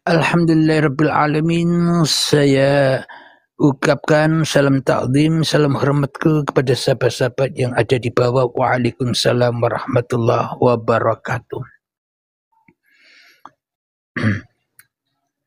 Alhamdulillahirabbil alamin. Saya ucapkan salam takdim, salam hormatku kepada sahabat-sahabat yang ada di bawah. Waalaikumsalam warahmatullahi wabarakatuh.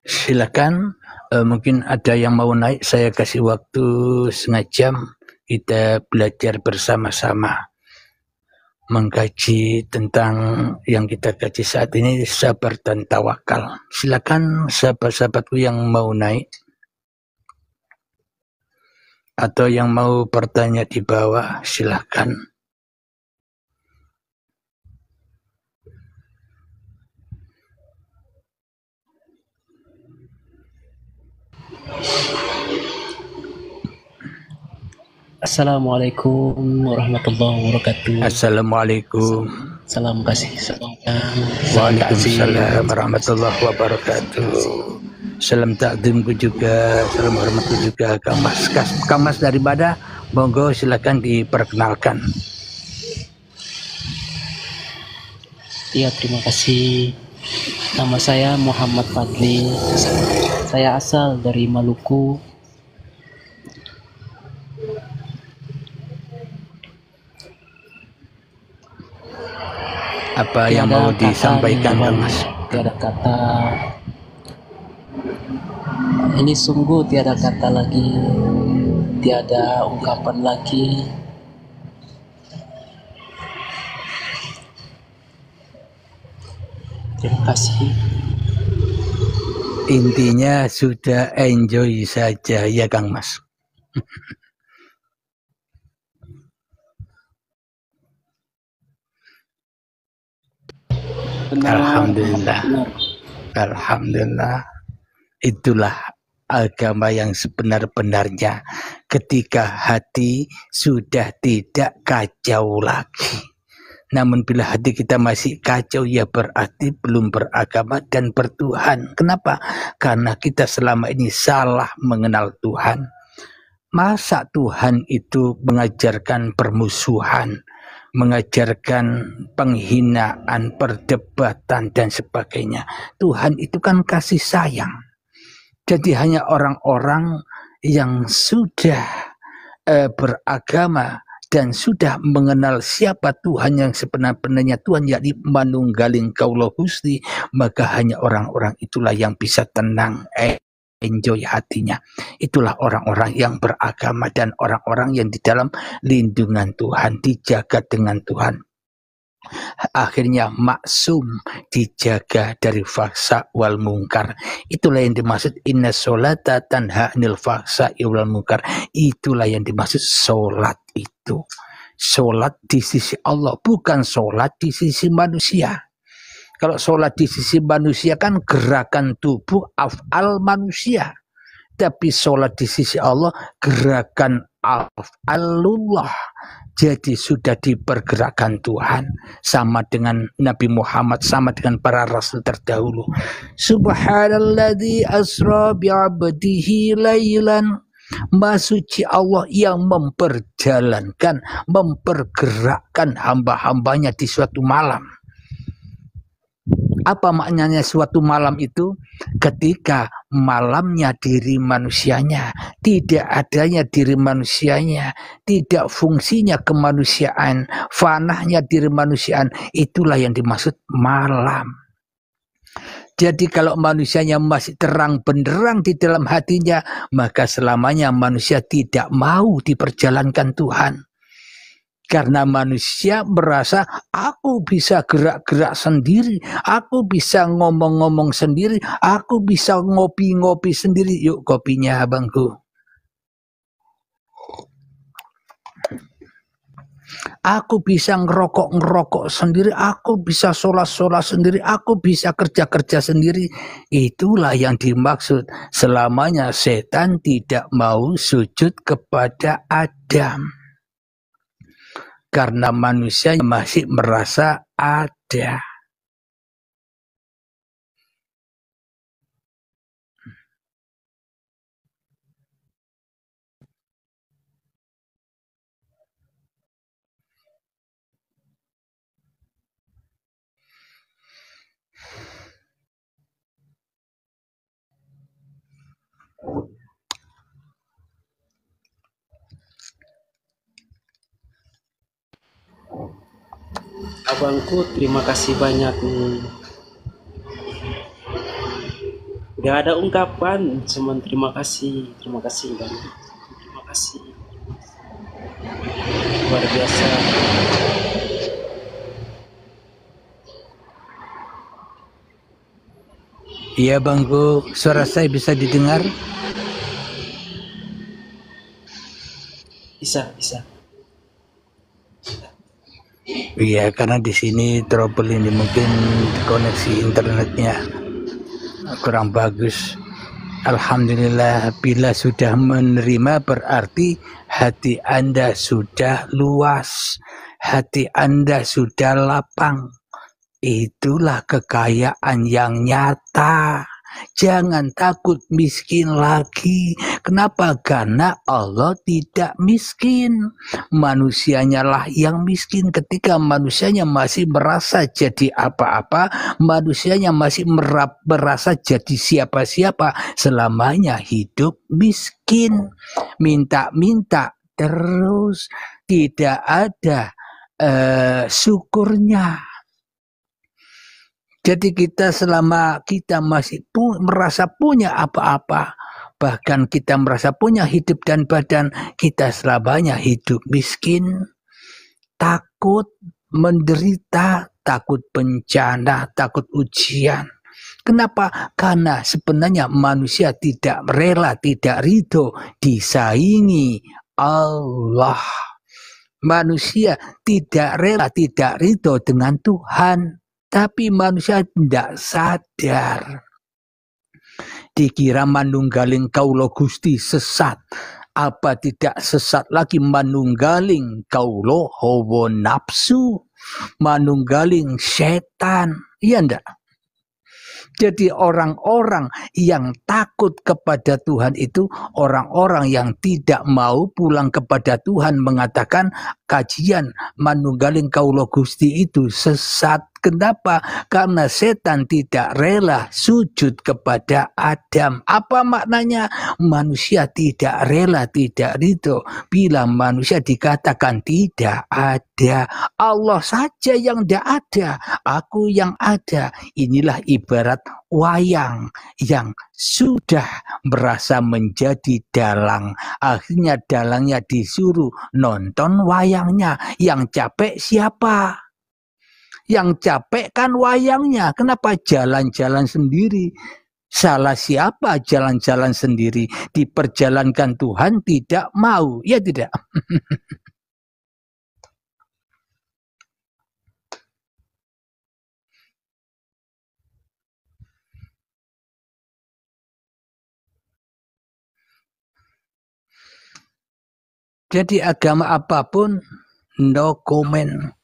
Silakan, mungkin ada yang mau naik, saya kasih waktu setengah jam, kita belajar bersama-sama mengkaji tentang yang kita kaji saat ini, sabar dan tawakal. Silakan sahabat-sahabatku yang mau naik atau yang mau bertanya di bawah, silakan. Assalamualaikum warahmatullahi wabarakatuh. Assalamualaikum. Salam kasih, salam Waalaikumsalam warahmatullahi wabarakatuh. Salam takdimku juga, salam hormatku juga, Kang Mas. Kang Mas dari mana? Monggo silakan diperkenalkan. Ya, terima kasih. Nama saya Muhammad Fadli. Saya asal dari Maluku. Apa yang mau disampaikan, Kang Mas? Tiada kata. Ini sungguh tiada kata lagi, tiada ungkapan lagi. Terima kasih. Intinya sudah enjoy saja ya Kang Mas. Alhamdulillah. Alhamdulillah. Itulah agama yang sebenar-benarnya, ketika hati sudah tidak kacau lagi. Namun bila hati kita masih kacau, ya berarti belum beragama dan bertuhan. Kenapa? Karena kita selama ini salah mengenal Tuhan. Masa Tuhan itu mengajarkan permusuhan, mengajarkan penghinaan, perdebatan dan sebagainya. Tuhan itu kan kasih sayang. Jadi hanya orang-orang yang sudah beragama dan sudah mengenal siapa Tuhan yang sebenar-benarnya Tuhan, yakni manunggaling kaulo Gusti, maka hanya orang-orang itulah yang bisa tenang, enjoy hatinya. Itulah orang-orang yang beragama dan orang-orang yang di dalam lindungan Tuhan, dijaga dengan Tuhan. Akhirnya maksum, dijaga dari fahsya wal mungkar. Itulah yang dimaksud inna sholata tanha anil fahsya wal mungkar. Itulah yang dimaksud sholat itu. Sholat di sisi Allah, bukan sholat di sisi manusia. Kalau sholat di sisi manusia kan gerakan tubuh af'al manusia. Tapi sholat di sisi Allah gerakan af'alullah. Jadi sudah dipergerakkan Tuhan, sama dengan Nabi Muhammad, sama dengan para rasul terdahulu. Subhanalladzi asra bi'abdihi laylan. Maha suci Allah yang memperjalankan, mempergerakkan hamba-hambanya di suatu malam. Apa maknanya suatu malam itu? Ketika malamnya diri manusianya, tidak adanya diri manusianya, tidak fungsinya kemanusiaan, fanahnya diri manusiaan, itulah yang dimaksud malam. Jadi kalau manusianya masih terang benderang di dalam hatinya, maka selamanya manusia tidak mau diperjalankan Tuhan. Karena manusia merasa aku bisa gerak-gerak sendiri, aku bisa ngomong-ngomong sendiri, aku bisa ngopi-ngopi sendiri. Yuk kopinya abangku. Aku bisa ngerokok sendiri, aku bisa sholat sendiri, aku bisa kerja sendiri. Itulah yang dimaksud. Selamanya setan tidak mau sujud kepada Adam. Karena manusia masih merasa ada. Abangku, terima kasih banyak. Gak ada ungkapan, cuman terima kasih banyak. Terima kasih, luar biasa. Iya Bangku, suara saya bisa didengar? Bisa. Iya, karena di sini trouble ini mungkin koneksi internetnya kurang bagus. Alhamdulillah, bila sudah menerima berarti hati Anda sudah luas, hati Anda sudah lapang. Itulah kekayaan yang nyata. Jangan takut miskin lagi. Kenapa? Karena Allah tidak miskin. Manusianya lah yang miskin. Ketika manusianya masih merasa jadi apa-apa, manusianya masih merasa jadi siapa-siapa, selamanya hidup miskin. Minta-minta terus, tidak ada syukurnya. Jadi kita selama kita masih merasa punya apa-apa, bahkan kita merasa punya hidup dan badan, kita selamanya hidup miskin, takut menderita, takut bencana, takut ujian. Kenapa? Karena sebenarnya manusia tidak rela, tidak ridho disaingi Allah. Manusia tidak rela, tidak ridho dengan Tuhan. Tapi manusia tidak sadar. Dikira manunggaling kaulo Gusti sesat. Apa tidak sesat lagi manunggaling kaulo hawa nafsu. Manunggaling setan. Iya enggak? Jadi orang-orang yang takut kepada Tuhan itu orang-orang yang tidak mau pulang kepada Tuhan, mengatakan kajian manunggaling kaulo Gusti itu sesat. Kenapa? Karena setan tidak rela sujud kepada Adam. Apa maknanya? Manusia tidak rela, tidak ridho bila manusia dikatakan tidak ada. Allah saja yang tidak ada, aku yang ada. Inilah ibarat wayang yang sudah merasa menjadi dalang. Akhirnya dalangnya disuruh nonton wayangnya. Yang capek siapa? Yang capek kan wayangnya. Kenapa jalan-jalan sendiri? Salah siapa jalan-jalan sendiri? Diperjalankan Tuhan tidak mau. Ya tidak? Jadi agama apapun, no comment.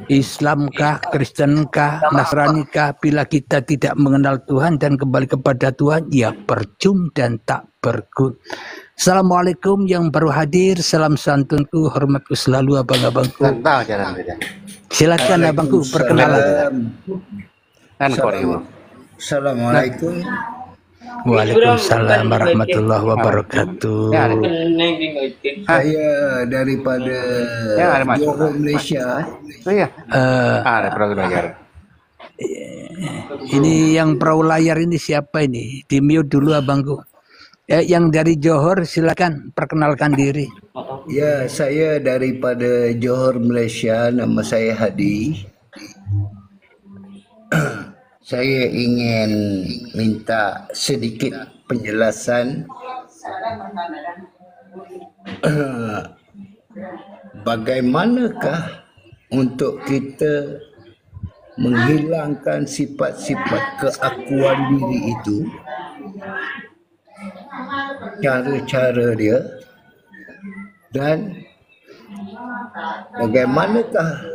Islamkah, Kristenkah, Nasranikah, bila kita tidak mengenal Tuhan dan kembali kepada Tuhan, ya percuma dan tak berguna. Assalamualaikum yang baru hadir, salam santunku, hormatku selalu abang-abangku. Silakan abangku perkenalan. Assalamualaikum. Waalaikumsalam warahmatullahi wabarakatuh. Saya daripada Johor, Malaysia. Ini yang perahu layar ini siapa ini? Di mute dulu abangku. Yang dari Johor silakan perkenalkan diri. Ya, saya daripada Johor, Malaysia. Nama saya Hadi. Saya ingin minta sedikit penjelasan bagaimanakah untuk kita menghilangkan sifat-sifat keakuan diri itu, cara-cara dia, dan bagaimanakah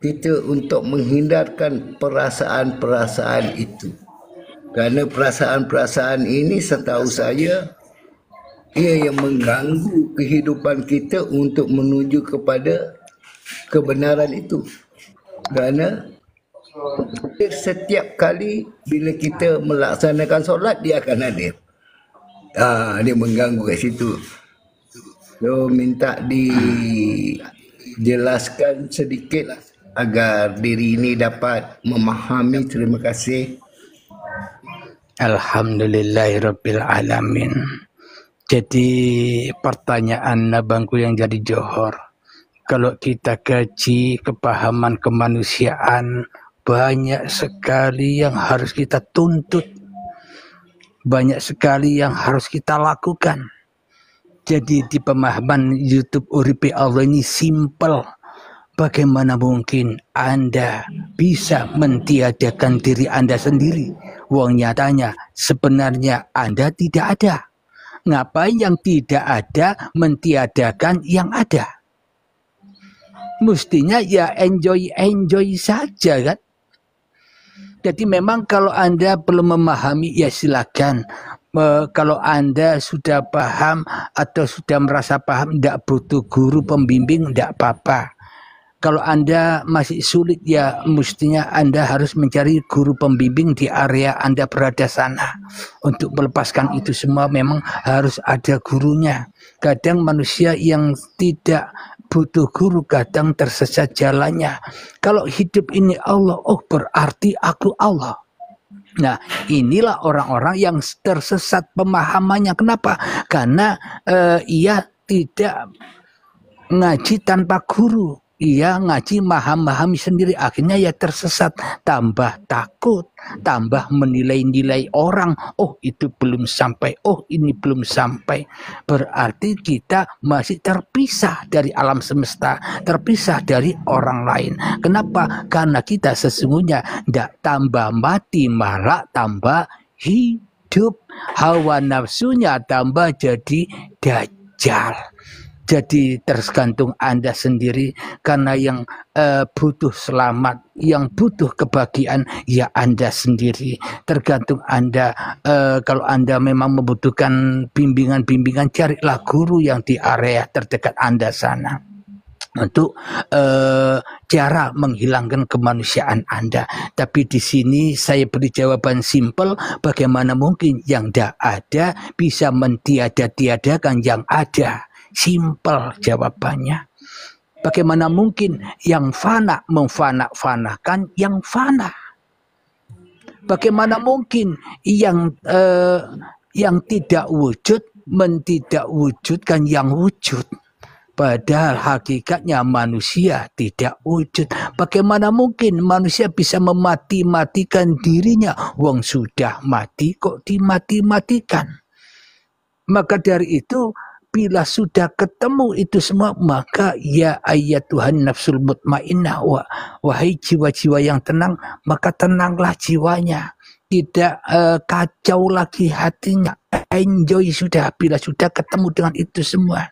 kita untuk menghindarkan perasaan-perasaan itu. Kerana perasaan-perasaan ini setahu saya ia yang mengganggu kehidupan kita untuk menuju kepada kebenaran itu. Kerana Setiap kali bila kita melaksanakan solat, dia akan hadir. Dia mengganggu kat situ. So minta dijelaskan sedikit agar diri ini dapat memahami. Terima kasih. Alhamdulillahirabbil alamin. Jadi pertanyaan abangku yang jadi Johor, kalau kita kaji kepahaman kemanusiaan, banyak sekali yang harus kita tuntut, banyak sekali yang harus kita lakukan. Jadi di pemahaman YouTube Uripe Allah ini simple. Bagaimana mungkin Anda bisa mentiadakan diri Anda sendiri? Wong nyatanya sebenarnya Anda tidak ada. Ngapain yang tidak ada mentiadakan yang ada? Mestinya ya enjoy saja kan? Jadi memang kalau Anda belum memahami ya silakan. Kalau Anda sudah paham atau sudah merasa paham, tidak butuh guru pembimbing, tidak apa-apa. Kalau Anda masih sulit ya mestinya Anda harus mencari guru pembimbing di area Anda berada sana. Untuk melepaskan itu semua memang harus ada gurunya. Kadang manusia yang tidak butuh guru kadang tersesat jalannya. Kalau hidup ini Allah, oh berarti aku Allah. Nah, inilah orang-orang yang tersesat pemahamannya. Kenapa? Karena ia tidak ngaji tanpa guru. Ia ngaji memahami sendiri, akhirnya ya tersesat, tambah takut, tambah menilai-nilai orang. Oh itu belum sampai, oh ini belum sampai. Berarti kita masih terpisah dari alam semesta, terpisah dari orang lain. Kenapa? Karena kita sesungguhnya tidak tambah mati, malah tambah hidup. Hawa nafsunya tambah jadi dajjal. Jadi tergantung Anda sendiri, karena yang butuh selamat, yang butuh kebahagiaan ya Anda sendiri. Tergantung Anda. Kalau Anda memang membutuhkan bimbingan-bimbingan, carilah guru yang di area terdekat Anda sana. Untuk cara menghilangkan kemanusiaan Anda. Tapi di sini saya beri jawaban simpel, bagaimana mungkin yang tidak ada bisa mentiada-tiadakan yang ada. Simpel jawabannya. Bagaimana mungkin yang fana memfana-fanakan yang fana? Bagaimana mungkin yang tidak wujud mentidak wujudkan yang wujud? Padahal hakikatnya manusia tidak wujud. Bagaimana mungkin manusia bisa memati-matikan dirinya? Wong sudah mati kok dimati-matikan. Maka dari itu, bila sudah ketemu itu semua, maka ya ayat Tuhan nafsul mutmainnah, wahai jiwa-jiwa yang tenang, maka tenanglah jiwanya. Tidak kacau lagi hatinya. Enjoy sudah bila sudah ketemu dengan itu semua.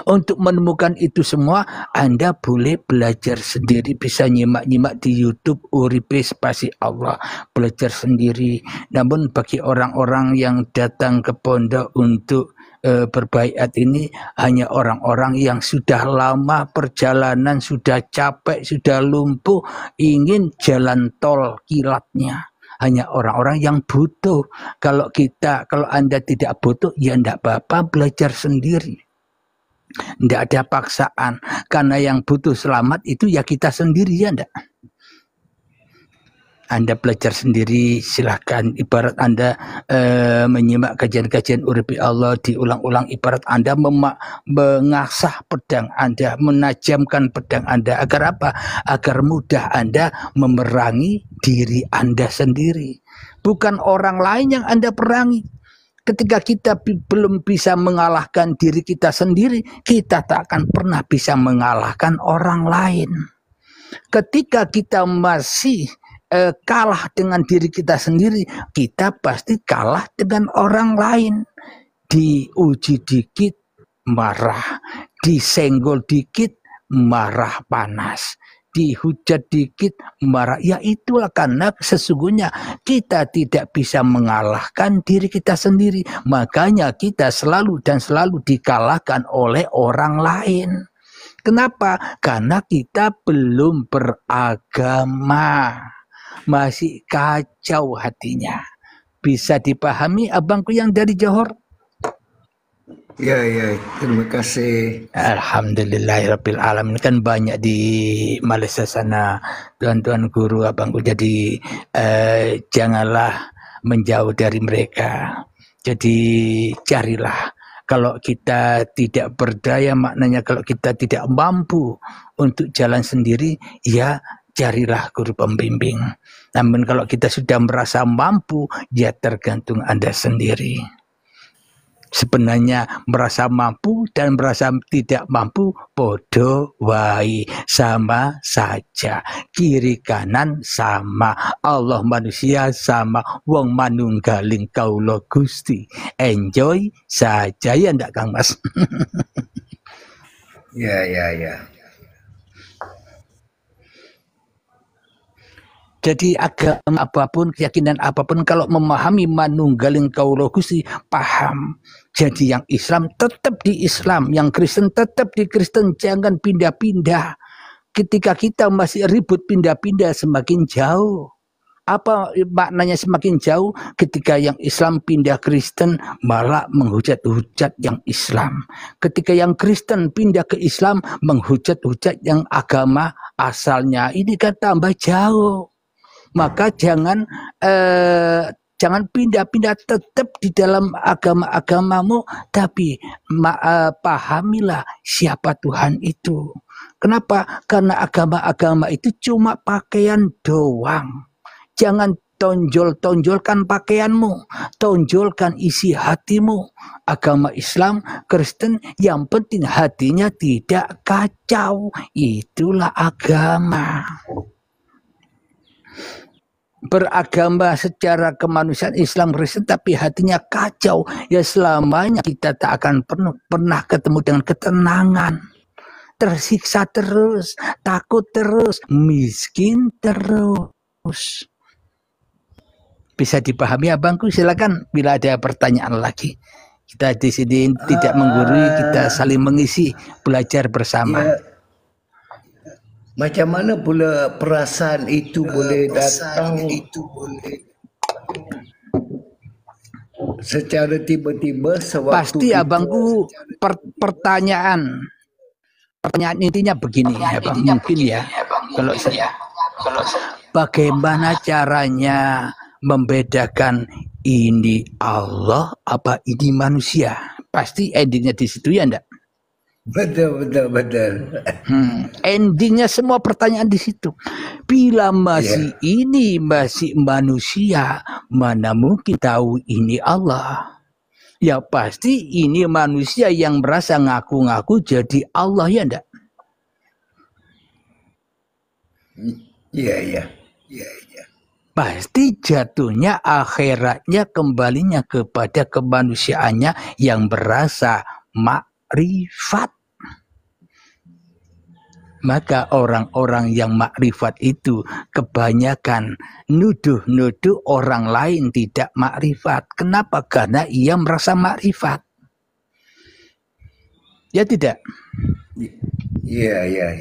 Untuk menemukan itu semua, Anda boleh belajar sendiri, bisa nyimak-nyimak di YouTube Uripe Spasi Allah, belajar sendiri. Namun bagi orang-orang yang datang ke pondok untuk berbaiat ini, hanya orang-orang yang sudah lama perjalanan, sudah capek, sudah lumpuh, ingin jalan tol kilatnya. Hanya orang-orang yang butuh. Kalau Anda tidak butuh, ya tidak apa-apa, belajar sendiri. Tidak ada paksaan, karena yang butuh selamat itu ya kita sendiri, ya enggak? Anda belajar sendiri, silahkan. Ibarat Anda menyimak kajian-kajian Uripe Allah diulang-ulang, ibarat Anda mengasah pedang Anda, menajamkan pedang Anda. Agar apa? Agar mudah Anda memerangi diri Anda sendiri. Bukan orang lain yang Anda perangi. Ketika kita belum bisa mengalahkan diri kita sendiri, kita tak akan pernah bisa mengalahkan orang lain. Ketika kita masih kalah dengan diri kita sendiri, kita pasti kalah dengan orang lain. Diuji dikit, marah. Disenggol dikit, marah panas. Dihujat dikit, marah. Ya itulah, karena sesungguhnya kita tidak bisa mengalahkan diri kita sendiri. Makanya kita selalu dan selalu dikalahkan oleh orang lain. Kenapa? Karena kita belum beragama. Masih kacau hatinya. Bisa dipahami abangku yang dari Johor? Ya, terima kasih. Alhamdulillahirabbil alamin. Kan banyak di Malaysia sana tuan-tuan guru abangku. Jadi janganlah menjauh dari mereka. Jadi carilah. Kalau kita tidak berdaya, maknanya kalau kita tidak mampu untuk jalan sendiri, ya carilah guru pembimbing. Namun kalau kita sudah merasa mampu, ya tergantung Anda sendiri. Sebenarnya merasa mampu dan merasa tidak mampu podo wae, sama saja. Kiri kanan sama, Allah manusia sama, wong manunggaling kaula Gusti. Enjoy saja ya ndak Kang Mas? Ya. Jadi agama apapun, keyakinan apapun, kalau memahami manunggaling kaula Gusti, paham. Jadi yang Islam tetap di Islam, yang Kristen tetap di Kristen, jangan pindah-pindah. Ketika kita masih ribut pindah-pindah, semakin jauh. Apa maknanya semakin jauh? Ketika yang Islam pindah Kristen, malah menghujat-hujat yang Islam. Ketika yang Kristen pindah ke Islam, menghujat-hujat yang agama asalnya. Ini kan tambah jauh. Maka jangan pindah-pindah, tetap di dalam agamamu, tapi pahamilah siapa Tuhan itu. Kenapa? Karena agama-agama itu cuma pakaian doang. Jangan tonjolkan pakaianmu, tonjolkan isi hatimu. Agama Islam, Kristen, yang penting hatinya tidak kacau. Itulah agama. Beragama secara kemanusiaan Islam Kristen tapi hatinya kacau, ya selamanya kita tak akan pernah ketemu dengan ketenangan. Tersiksa terus, takut terus, miskin terus. Bisa dipahami abangku? Silakan bila ada pertanyaan lagi. Kita di sini tidak menggurui, kita saling mengisi, belajar bersama. Ya. Macam mana pula perasaan itu boleh datang secara tiba-tiba sewaktu pasti kita... abangku pertanyaan intinya begini abang, mungkin ya kalau saya bagaimana caranya membedakan ini Allah apa ini manusia? Pasti endingnya di situ ya enggak? Betul. Endingnya semua pertanyaan di situ. Bila masih ini masih manusia, mana mungkin tahu ini Allah? Ya pasti ini manusia yang merasa ngaku-ngaku jadi Allah ya enggak? Iya. Pasti jatuhnya akhiratnya kembalinya kepada kemanusiaannya yang berasa makrifat. Maka orang-orang yang makrifat itu kebanyakan nuduh-nuduh orang lain tidak makrifat. Kenapa? Karena ia merasa makrifat. Ya tidak? Iya.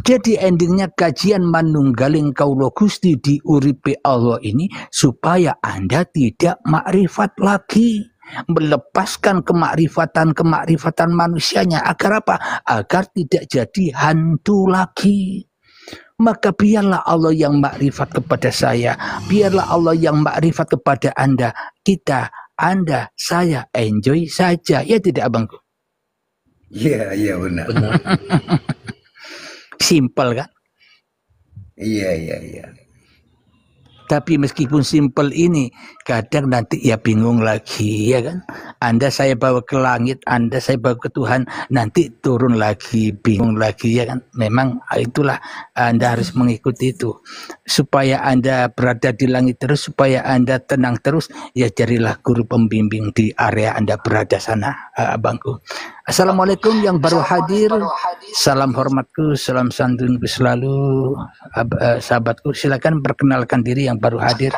Jadi endingnya kajian manunggaling kaula Gusti di uripe Allah ini supaya Anda tidak makrifat lagi. Melepaskan kemakrifatan manusianya agar apa? Agar tidak jadi hantu lagi. Maka biarlah Allah yang makrifat kepada saya, biarlah Allah yang makrifat kepada Anda. Kita, Anda, saya enjoy saja. Ya tidak abangku? Iya benar. Simpel kan? Iya. Tapi meskipun simpel ini, kadang nanti ya bingung lagi, ya kan? Anda saya bawa ke langit, Anda saya bawa ke Tuhan, nanti turun lagi, bingung lagi, ya kan? Memang itulah Anda harus mengikuti itu. Supaya Anda berada di langit terus, supaya Anda tenang terus, ya carilah guru pembimbing di area Anda berada sana, abangku. Assalamualaikum yang baru hadir, salam hormatku, salam santunku selalu, sahabatku, silakan perkenalkan diri yang baru hadir.